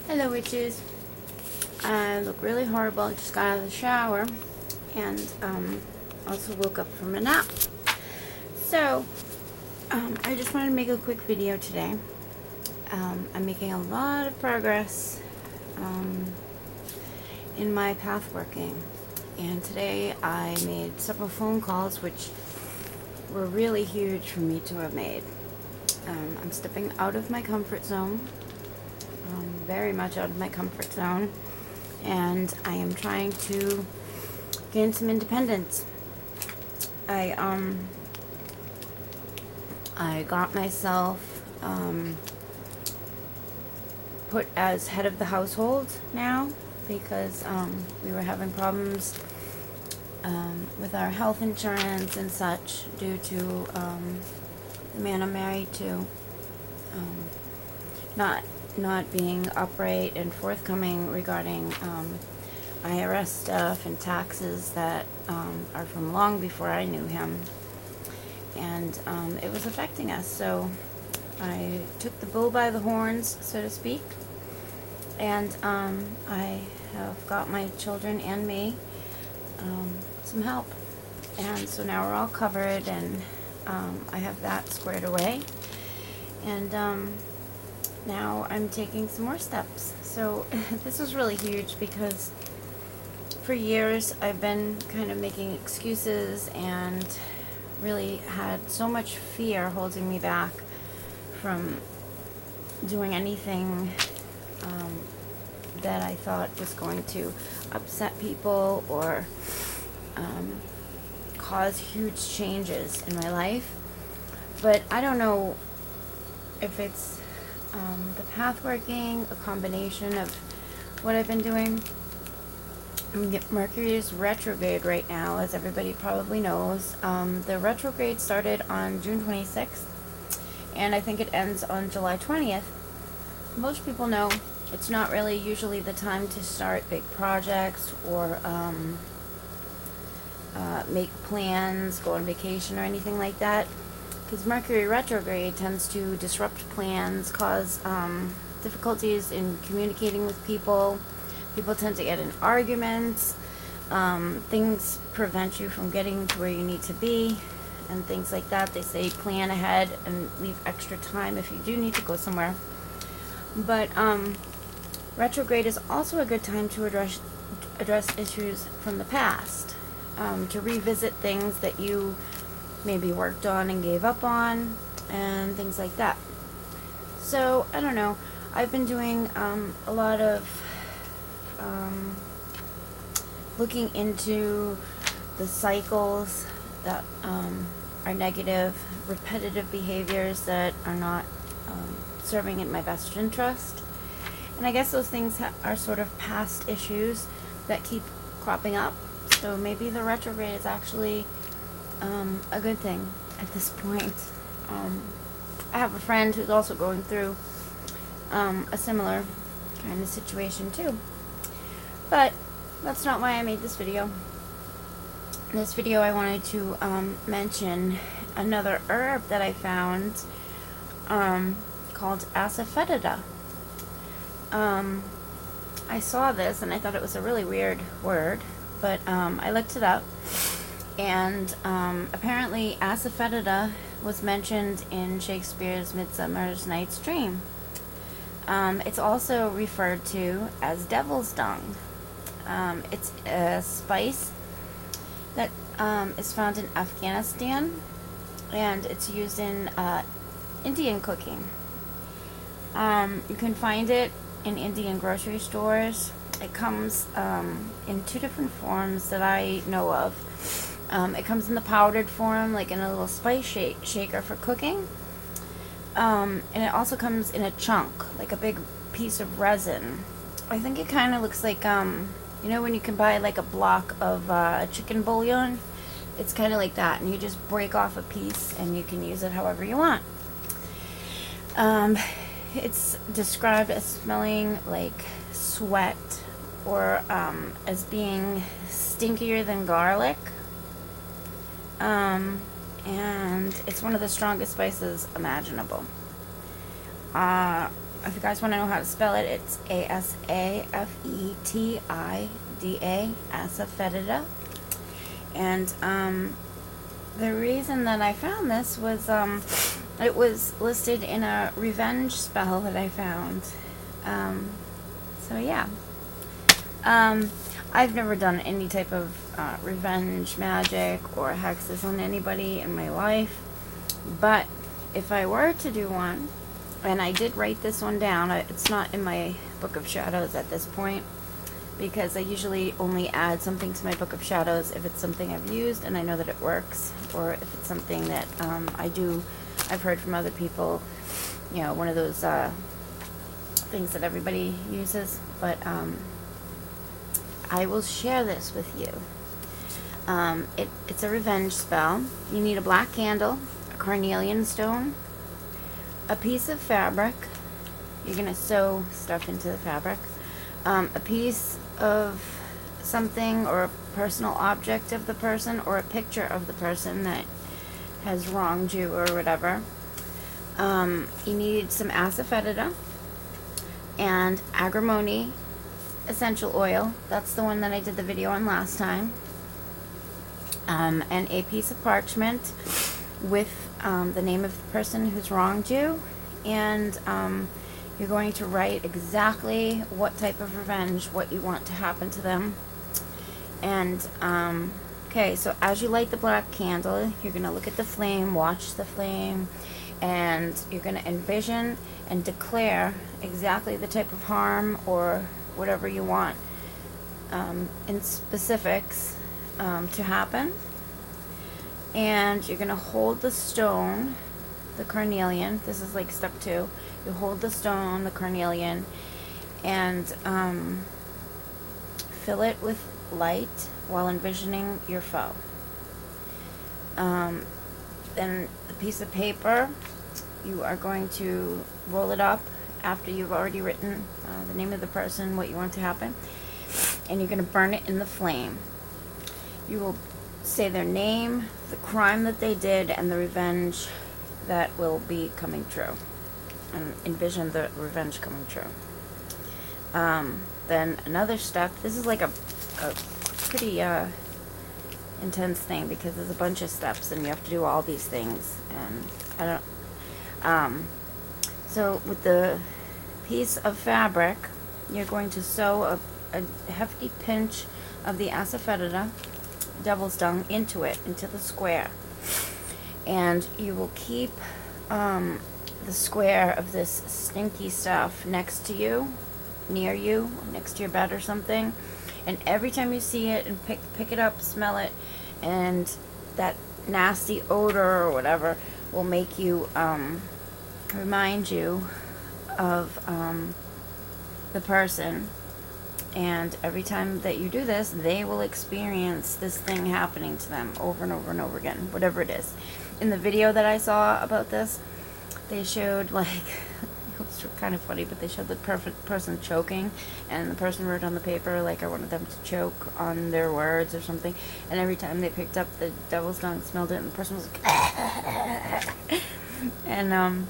Hello witches. I look really horrible. I just got out of the shower and also woke up from a nap. So I just wanted to make a quick video today. I'm making a lot of progress in my path working, and today I made several phone calls which were really huge for me to have made. I'm stepping out of my comfort zone. Very much out of my comfort zone, and I am trying to gain some independence. I got myself put as head of the household now because we were having problems with our health insurance and such due to the man I'm married to not being upright and forthcoming regarding IRS stuff and taxes that are from long before I knew him, and it was affecting us. So I took the bull by the horns, so to speak, and I have got my children and me some help, and so now we're all covered, and I have that squared away, and now I'm taking some more steps. So this was really huge because for years I've been kind of making excuses and really had so much fear holding me back from doing anything that I thought was going to upset people or cause huge changes in my life. But I don't know if it's the path working, a combination of what I've been doing. Mercury is retrograde right now, as everybody probably knows. The retrograde started on June 26th, and I think it ends on July 20th. Most people know it's not really usually the time to start big projects or make plans, go on vacation or anything like that, because Mercury retrograde tends to disrupt plans, cause difficulties in communicating with people. People tend to get in arguments. Things prevent you from getting to where you need to be, and things like that. They say plan ahead and leave extra time if you do need to go somewhere. But retrograde is also a good time to address issues from the past, to revisit things that you maybe worked on and gave up on, and things like that. So I don't know, I've been doing a lot of looking into the cycles that are negative, repetitive behaviors that are not serving in my best interest. And I guess those things are sort of past issues that keep cropping up. So maybe the retrograde is actually a good thing at this point. I have a friend who's also going through a similar kind of situation too. But that's not why I made this video. In this video I wanted to mention another herb that I found called Asefetifa. I saw this and I thought it was a really weird word, but I looked it up, and apparently Asefetifa was mentioned in Shakespeare's Midsummer's Night's Dream. It's also referred to as devil's dung. It's a spice that is found in Afghanistan, and it's used in Indian cooking. You can find it in Indian grocery stores. It comes in two different forms that I know of. It comes in the powdered form, like in a little spice shaker for cooking. And it also comes in a chunk, like a big piece of resin. I think it kind of looks like, you know when you can buy like a block of chicken bouillon? It's kind of like that, and you just break off a piece and you can use it however you want. It's described as smelling like sweat, or as being stinkier than garlic. And it's one of the strongest spices imaginable. if you guys want to know how to spell it, it's Asefetida, Asefetida. And the reason that I found this was it was listed in a revenge spell that I found. So yeah. I've never done any type of revenge magic or hexes on anybody in my life, but if I were to do one, and I did write this one down, it's not in my Book of Shadows at this point, because I usually only add something to my Book of Shadows if it's something I've used and I know that it works, or if it's something that I've heard from other people, you know, one of those things that everybody uses. But I will share this with you. It's a revenge spell. You need a black candle, a carnelian stone, a piece of fabric. You're going to sew stuff into the fabric. A piece of something or a personal object of the person, or a picture of the person that has wronged you or whatever. You need some Asefetifa and agrimony essential oil. That's the one that I did the video on last time. And a piece of parchment with the name of the person who's wronged you. And you're going to write exactly what type of revenge, what you want to happen to them. And okay, so as you light the black candle, you're going to look at the flame, watch the flame, and you're going to envision and declare exactly the type of harm or whatever you want in specifics to happen. And you're going to hold the stone, the carnelian. This is like step 2. You hold the stone, the carnelian, and fill it with light while envisioning your foe. Then the piece of paper, you are going to roll it up after you've already written the name of the person, what you want to happen, and you're going to burn it in the flame. You will say their name, the crime that they did, and the revenge that will be coming true, and envision the revenge coming true. Then another step, this is like a pretty intense thing, because there's a bunch of steps and you have to do all these things, and I don't so with the piece of fabric, you're going to sew a hefty pinch of the Asefetifa, devil's dung, into it, into the square. And you will keep the square of this stinky stuff next to you, near you, next to your bed or something. And every time you see it and pick it up, smell it, and that nasty odor or whatever will make you remind you of the person. And every time that you do this, they will experience this thing happening to them over and over and over again, whatever it is. In the video that I saw about this, they showed, like, it was kind of funny, but they showed the perfect person choking, and the person wrote on the paper, like, I wanted them to choke on their words or something, and every time they picked up the devil's dung, smelled it, and the person was like, and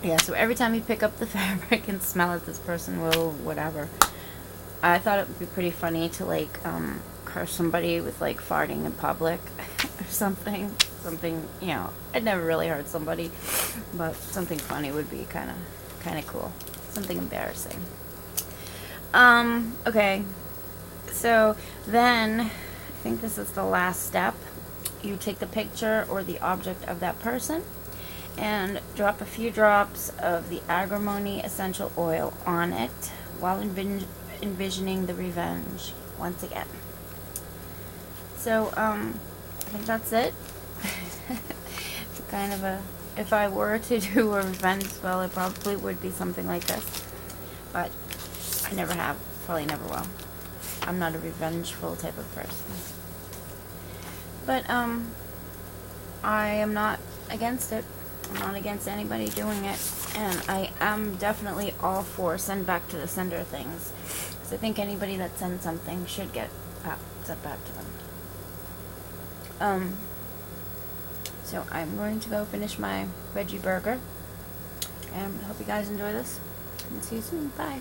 yeah, so every time you pick up the fabric and smell it, this person will whatever. I thought it would be pretty funny to, like, curse somebody with, like, farting in public or something. Something, you know, I'd never really hurt somebody, but something funny would be kind of cool. Something embarrassing. Okay, so then, I think this is the last step. You take the picture or the object of that person and drop a few drops of the agrimony essential oil on it while envisioning the revenge once again. So, I think that's it. Kind of a, if I were to do a revenge spell, it probably would be something like this, but I never have, probably never will. I'm not a revengeful type of person, but I am not against it. I'm not against anybody doing it, and I am definitely all for send back to the sender things, because I think anybody that sends something should get sent back to them. So I'm going to go finish my veggie burger, And I hope you guys enjoy this. And see you soon. Bye.